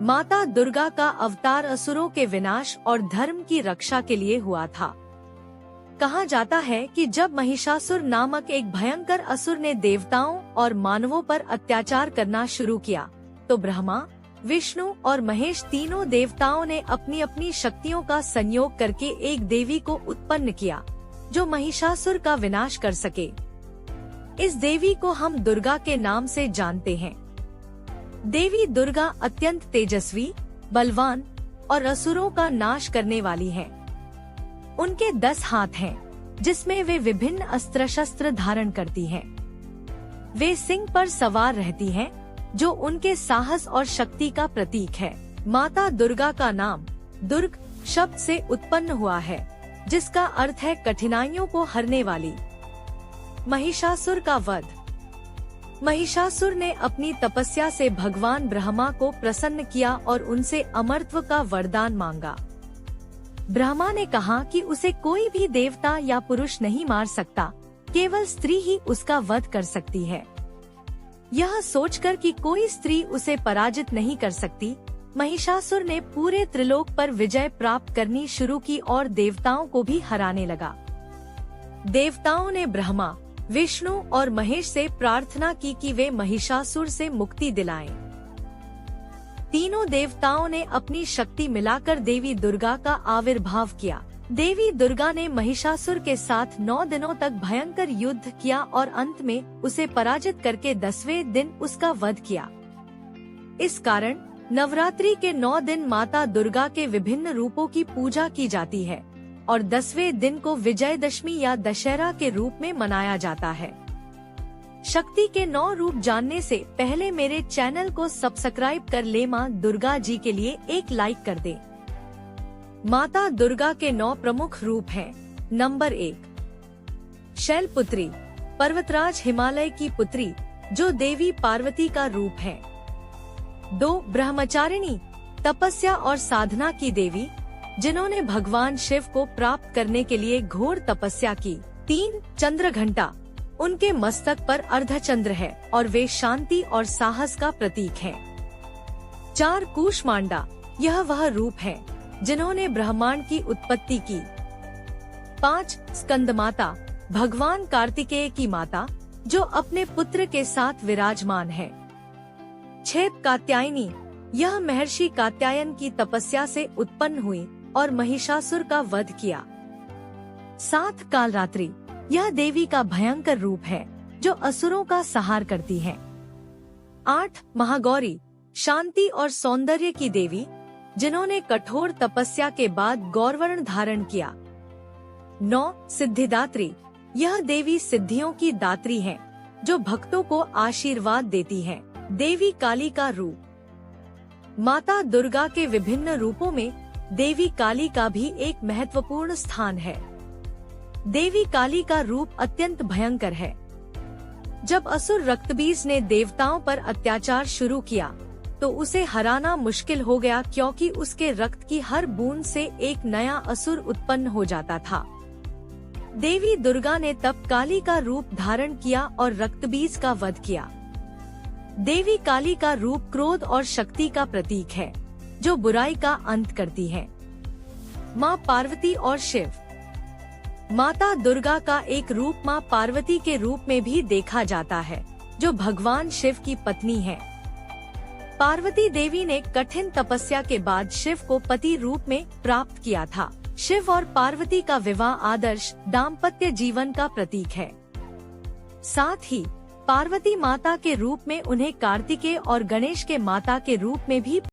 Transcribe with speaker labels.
Speaker 1: माता दुर्गा का अवतार असुरों के विनाश और धर्म की रक्षा के लिए हुआ था। कहा जाता है कि जब महिषासुर नामक एक भयंकर असुर ने देवताओं और मानवों पर अत्याचार करना शुरू किया, तो ब्रह्मा, विष्णु और महेश तीनों देवताओं ने अपनी अपनी शक्तियों का संयोग करके एक देवी को उत्पन्न किया, जो महिषासुर का विनाश कर सके। इस देवी को हम दुर्गा के नाम से जानते हैं। देवी दुर्गा अत्यंत तेजस्वी, बलवान और असुरों का नाश करने वाली हैं। उनके 10 हाथ हैं, जिसमें वे विभिन्न अस्त्र शस्त्र धारण करती हैं। वे सिंह पर सवार रहती हैं, जो उनके साहस और शक्ति का प्रतीक है। माता दुर्गा का नाम दुर्ग शब्द से उत्पन्न हुआ है, जिसका अर्थ है कठिनाइयों को हरने वाली। महिषासुर का वध। महिषासुर ने अपनी तपस्या से भगवान ब्रह्मा को प्रसन्न किया और उनसे अमरत्व का वरदान मांगा। ब्रह्मा ने कहा कि उसे कोई भी देवता या पुरुष नहीं मार सकता, केवल स्त्री ही उसका वध कर सकती है। यह सोचकर कि कोई स्त्री उसे पराजित नहीं कर सकती, महिषासुर ने पूरे त्रिलोक पर विजय प्राप्त करनी शुरू की और देवताओं को भी हराने लगा। देवताओं ने ब्रह्मा, विष्णु और महेश से प्रार्थना की कि वे महिषासुर से मुक्ति दिलाएं। तीनों देवताओं ने अपनी शक्ति मिलाकर देवी दुर्गा का आविर्भाव किया। देवी दुर्गा ने महिषासुर के साथ 9 दिनों तक भयंकर युद्ध किया और अंत में उसे पराजित करके 10वें दिन उसका वध किया। इस कारण नवरात्रि के 9 दिन माता दुर्गा के विभिन्न रूपों की पूजा की जाती है और 10वें दिन को विजयदशमी या दशहरा के रूप में मनाया जाता है। शक्ति के 9 रूप जानने से पहले मेरे चैनल को सब्सक्राइब कर ले। माँ दुर्गा जी के लिए एक लाइक कर दे। माता दुर्गा के 9 प्रमुख रूप हैं। नंबर 1, शैलपुत्री, पर्वतराज हिमालय की पुत्री, जो देवी पार्वती का रूप है। 2, ब्रह्मचारिणी, तपस्या और साधना की देवी, जिन्होंने भगवान शिव को प्राप्त करने के लिए घोर तपस्या की। 3, चंद्रघंटा, उनके मस्तक पर अर्धचंद्र है और वे शांति और साहस का प्रतीक हैं। 4, कूष्मांडा, यह वह रूप है जिन्होंने ब्रह्मांड की उत्पत्ति की। 5, स्कंदमाता, भगवान कार्तिकेय की माता, जो अपने पुत्र के साथ विराजमान है। 6, कात्यायनी, यह महर्षि कात्यायन की तपस्या से उत्पन्न हुई और महिषासुर का वध किया। 7, कालरात्रि, यह देवी का भयंकर रूप है जो असुरों का संहार करती है। 8, महागौरी, शांति और सौंदर्य की देवी, जिन्होंने कठोर तपस्या के बाद गौरवर्ण धारण किया। 9, सिद्धिदात्री, यह देवी सिद्धियों की दात्री है, जो भक्तों को आशीर्वाद देती है। देवी काली का रूप। माता दुर्गा के विभिन्न रूपों में देवी काली का भी एक महत्वपूर्ण स्थान है। देवी काली का रूप अत्यंत भयंकर है। जब असुर रक्तबीज ने देवताओं पर अत्याचार शुरू किया, तो उसे हराना मुश्किल हो गया, क्योंकि उसके रक्त की हर बूंद से एक नया असुर उत्पन्न हो जाता था। देवी दुर्गा ने तब काली का रूप धारण किया और रक्तबीज का वध किया। देवी काली का रूप क्रोध और शक्ति का प्रतीक है, जो बुराई का अंत करती है। माँ पार्वती और शिव। माता दुर्गा का एक रूप माँ पार्वती के रूप में भी देखा जाता है, जो भगवान शिव की पत्नी है। पार्वती देवी ने कठिन तपस्या के बाद शिव को पति रूप में प्राप्त किया था। शिव और पार्वती का विवाह आदर्श दाम्पत्य जीवन का प्रतीक है। साथ ही पार्वती माता के रूप में उन्हें कार्तिकेय और गणेश के माता के रूप में भी